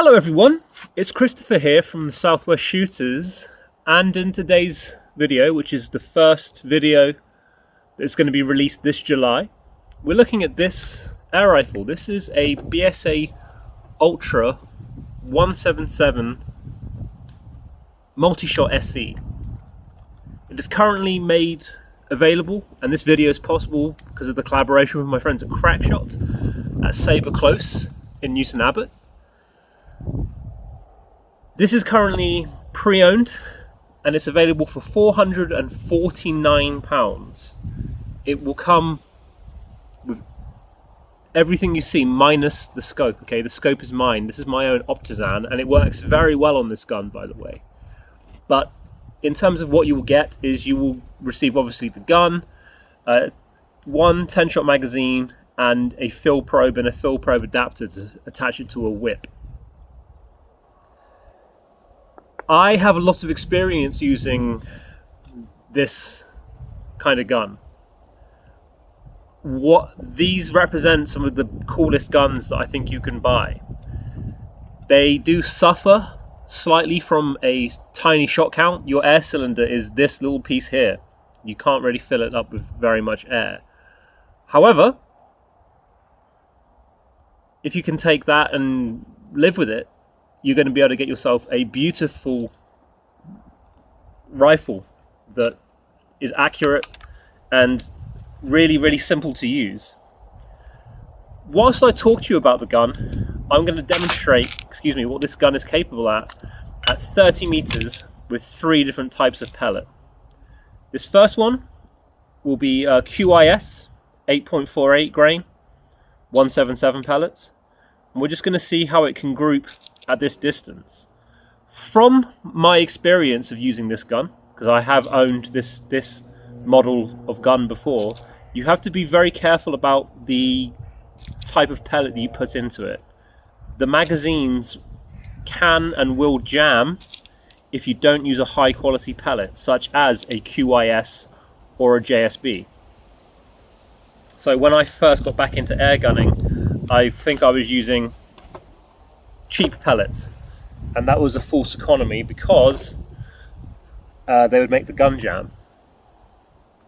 Hello everyone, it's Christopher here from the Southwest Shooters, and in today's video, which is the first video that's going to be released this July, we're looking at this air rifle. This is a BSA Ultra 177 multi-shot SE. It is currently made available, and this video is possible because of the collaboration with my friends at Crackshot at Saber Close in Newton Abbot. This is currently pre-owned and it's available for £449. It will come with everything you see minus the scope. Okay, the scope is mine. This is my own Optizan and it works very well on this gun, by the way. But in terms of what you will get is you will receive obviously the gun, one 10-shot magazine and a fill probe and a fill probe adapter to attach it to a whip. I have a lot of experience using this kind of gun. These represent some of the coolest guns that I think you can buy. They do suffer slightly from a tiny shot count. Your air cylinder is this little piece here. You can't really fill it up with very much air. However, if you can take that and live with it, you're going to be able to get yourself a beautiful rifle that is accurate and really, really simple to use. Whilst I talk to you about the gun, I'm going to demonstrate, what this gun is capable at 30 meters with 3 different types of pellet. This first one will be QIS 8.48 grain 177 pellets, and we're just going to see how it can group at this distance. From my experience of using this gun, because I have owned this model of gun before, you have to be very careful about the type of pellet that you put into it. The magazines can and will jam if you don't use a high quality pellet, such as a QIS or a JSB. So when I first got back into air gunning, I think I was using cheap pellets, and that was a false economy because they would make the gun jam,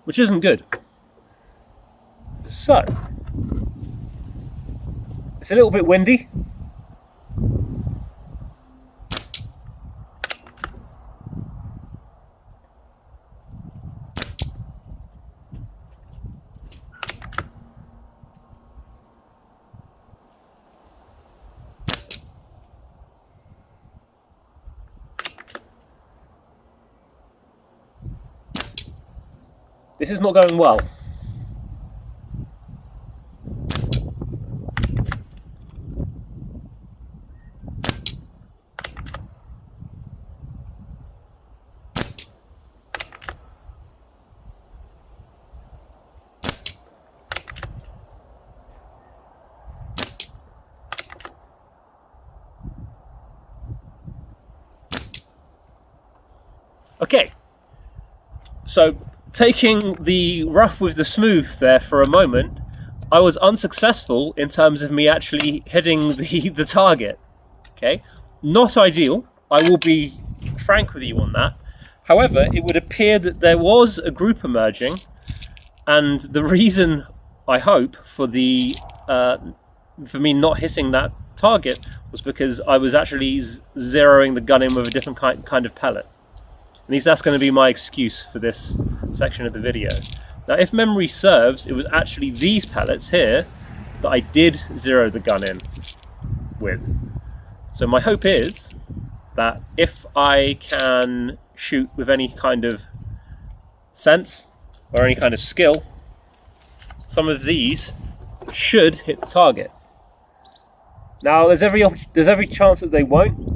which isn't good. So it's a little bit windy. This is not going well. Okay, so taking the rough with the smooth there for a moment, I was unsuccessful in terms of me actually hitting the target. Okay, not ideal, I will be frank with you on that. However, it would appear that there was a group emerging, and the reason, I hope, for me not hitting that target was because I was actually zeroing the gun in with a different kind of pellet. At least that's going to be my excuse for this section of the video. Now, if memory serves, it was actually these pellets here that I did zero the gun in with. So my hope is that if I can shoot with any kind of sense or any kind of skill, some of these should hit the target. Now, there's every chance that they won't.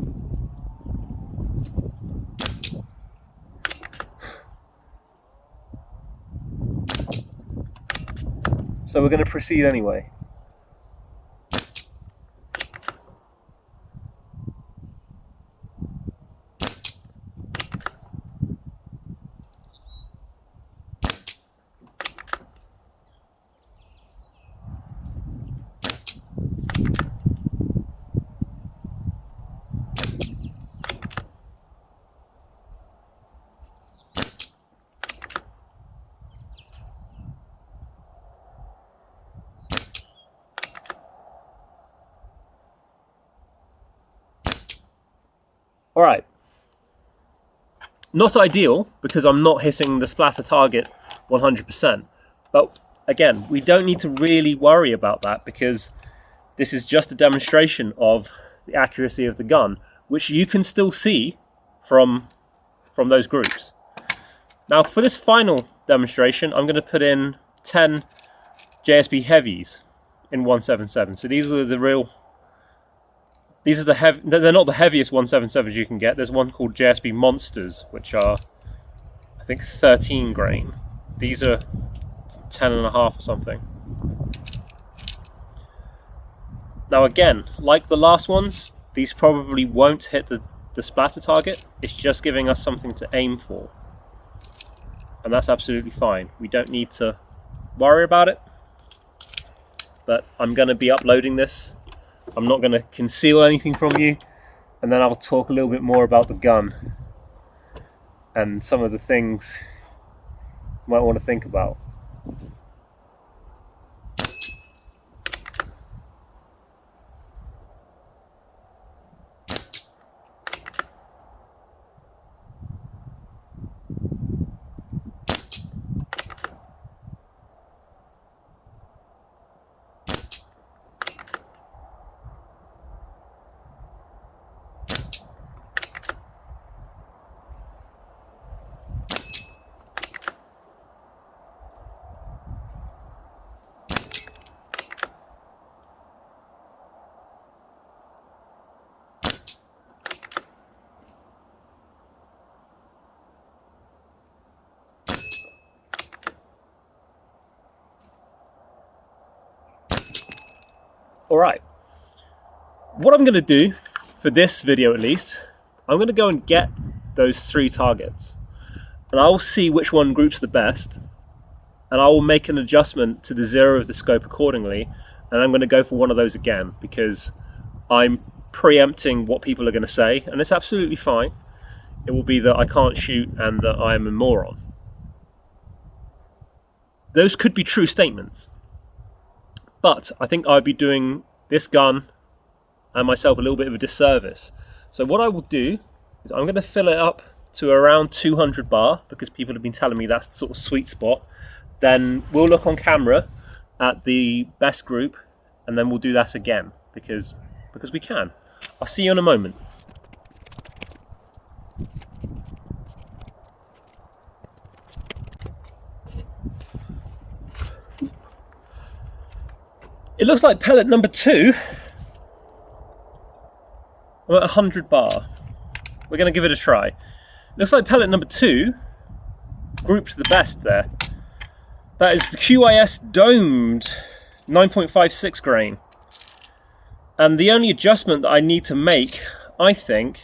So we're going to proceed anyway. Alright. Not ideal, because I'm not hitting the splatter target 100%. But again, we don't need to really worry about that, because this is just a demonstration of the accuracy of the gun, which you can still see from those groups. Now for this final demonstration, I'm going to put in 10 JSB heavies in 177. So these are the real, they're not the heaviest 177s you can get. There's one called JSB Monsters, which are, I think, 13 grain. These are 10.5 or something. Now again, like the last ones, these probably won't hit the splatter target. It's just giving us something to aim for. And that's absolutely fine. We don't need to worry about it. But I'm going to be uploading this. I'm not going to conceal anything from you. And then I'll talk a little bit more about the gun and some of the things you might want to think about. Alright, what I'm going to do, for this video at least, I'm going to go and get those 3 targets. And I'll see which one groups the best. And I will make an adjustment to the 0 of the scope accordingly. And I'm going to go for one of those again, because I'm preempting what people are going to say. And it's absolutely fine. It will be that I can't shoot and that I am a moron. Those could be true statements. But I think I'd be doing this gun and myself a little bit of a disservice. So what I will do is I'm going to fill it up to around 200 bar, because people have been telling me that's the sort of sweet spot. Then we'll look on camera at the best group, and then we'll do that again, because we can. I'll see you in a moment. It looks like pellet number 2. I'm at 100 bar. We're going to give it a try. Looks like pellet number 2 grouped the best there. That is the QIS domed 9.56 grain. And the only adjustment that I need to make, I think,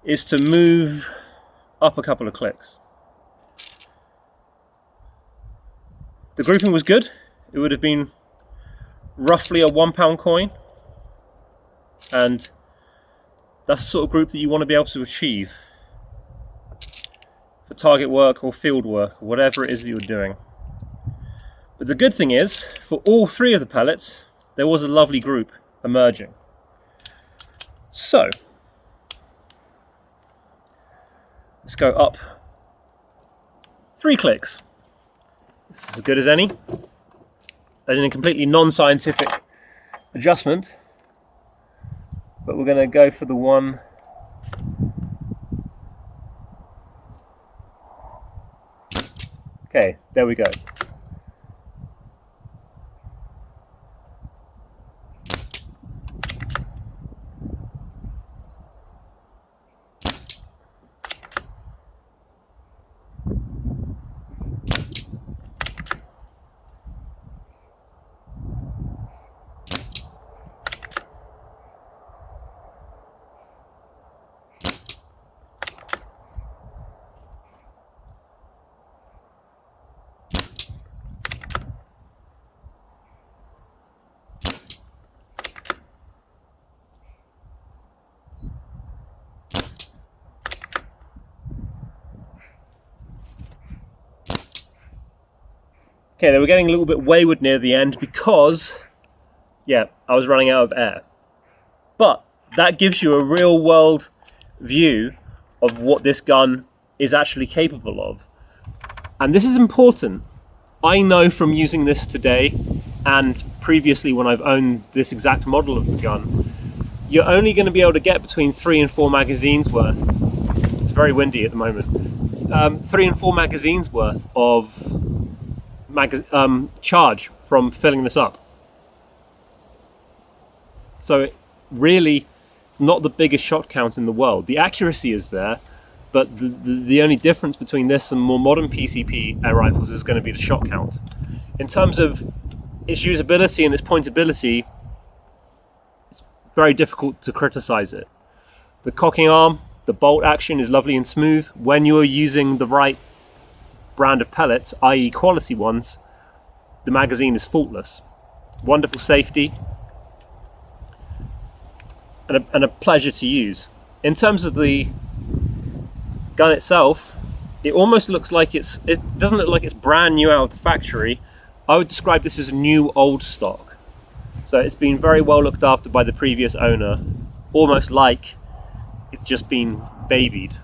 is to move up a couple of clicks. The grouping was good. It would have been roughly a £1 coin, and that's the sort of group that you want to be able to achieve for target work or field work or whatever it is that you're doing. But the good thing is, for all 3 of the pellets, there was a lovely group emerging. So let's go up 3 clicks. This is as good as any. As in a completely non-scientific adjustment, but we're going to go for the one okay, there we go. Okay, they were getting a little bit wayward near the end because, yeah, I was running out of air. But that gives you a real world view of what this gun is actually capable of. And this is important. I know from using this today and previously when I've owned this exact model of the gun, you're only going to be able to get between 3 and 4 magazines worth. It's very windy at the moment. 3 and 4 magazines worth of charge from filling this up. So it really, it's not the biggest shot count in the world. The accuracy is there, but the only difference between this and more modern PCP air rifles is going to be the shot count. In terms of its usability and its pointability, it's very difficult to criticize it. The cocking arm, the bolt action is lovely and smooth. When you're using the right brand of pellets, i.e. quality ones, the magazine is faultless. Wonderful safety, and a pleasure to use. In terms of the gun itself, it almost looks like it doesn't look like it's brand new out of the factory. I would describe this as new old stock. So it's been very well looked after by the previous owner, almost like it's just been babied.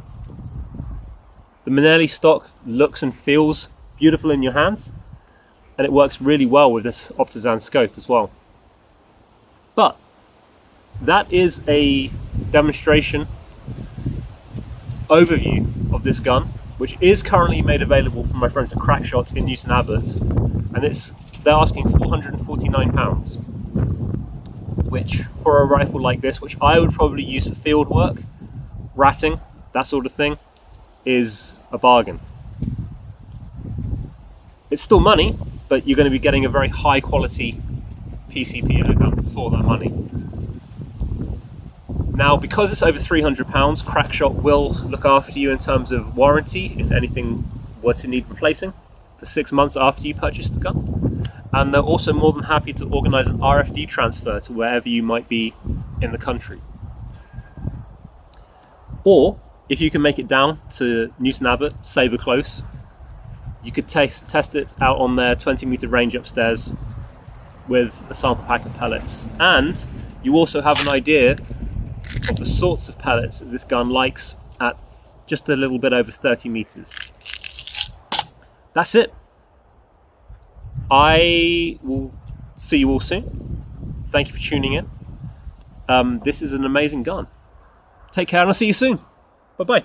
The Manelli stock looks and feels beautiful in your hands, and it works really well with this Optizan scope as well. But that is a demonstration overview of this gun, which is currently made available from my friends at Crackshot in Newton Abbot, and they're asking £449, which for a rifle like this, which I would probably use for field work, ratting, that sort of thing, is a bargain. It's still money, but you're going to be getting a very high quality PCP air gun for that money. Now, because it's over £300, Crackshot will look after you in terms of warranty if anything were to need replacing for 6 months after you purchase the gun. And they're also more than happy to organise an RFD transfer to wherever you might be in the country. Or, if you can make it down to Newton Abbot, Sabre Close, you could test it out on their 20-metre range upstairs with a sample pack of pellets. And you also have an idea of the sorts of pellets that this gun likes at just a little bit over 30 meters. That's it. I will see you all soon. Thank you for tuning in. This is an amazing gun. Take care and I'll see you soon. Bye bye.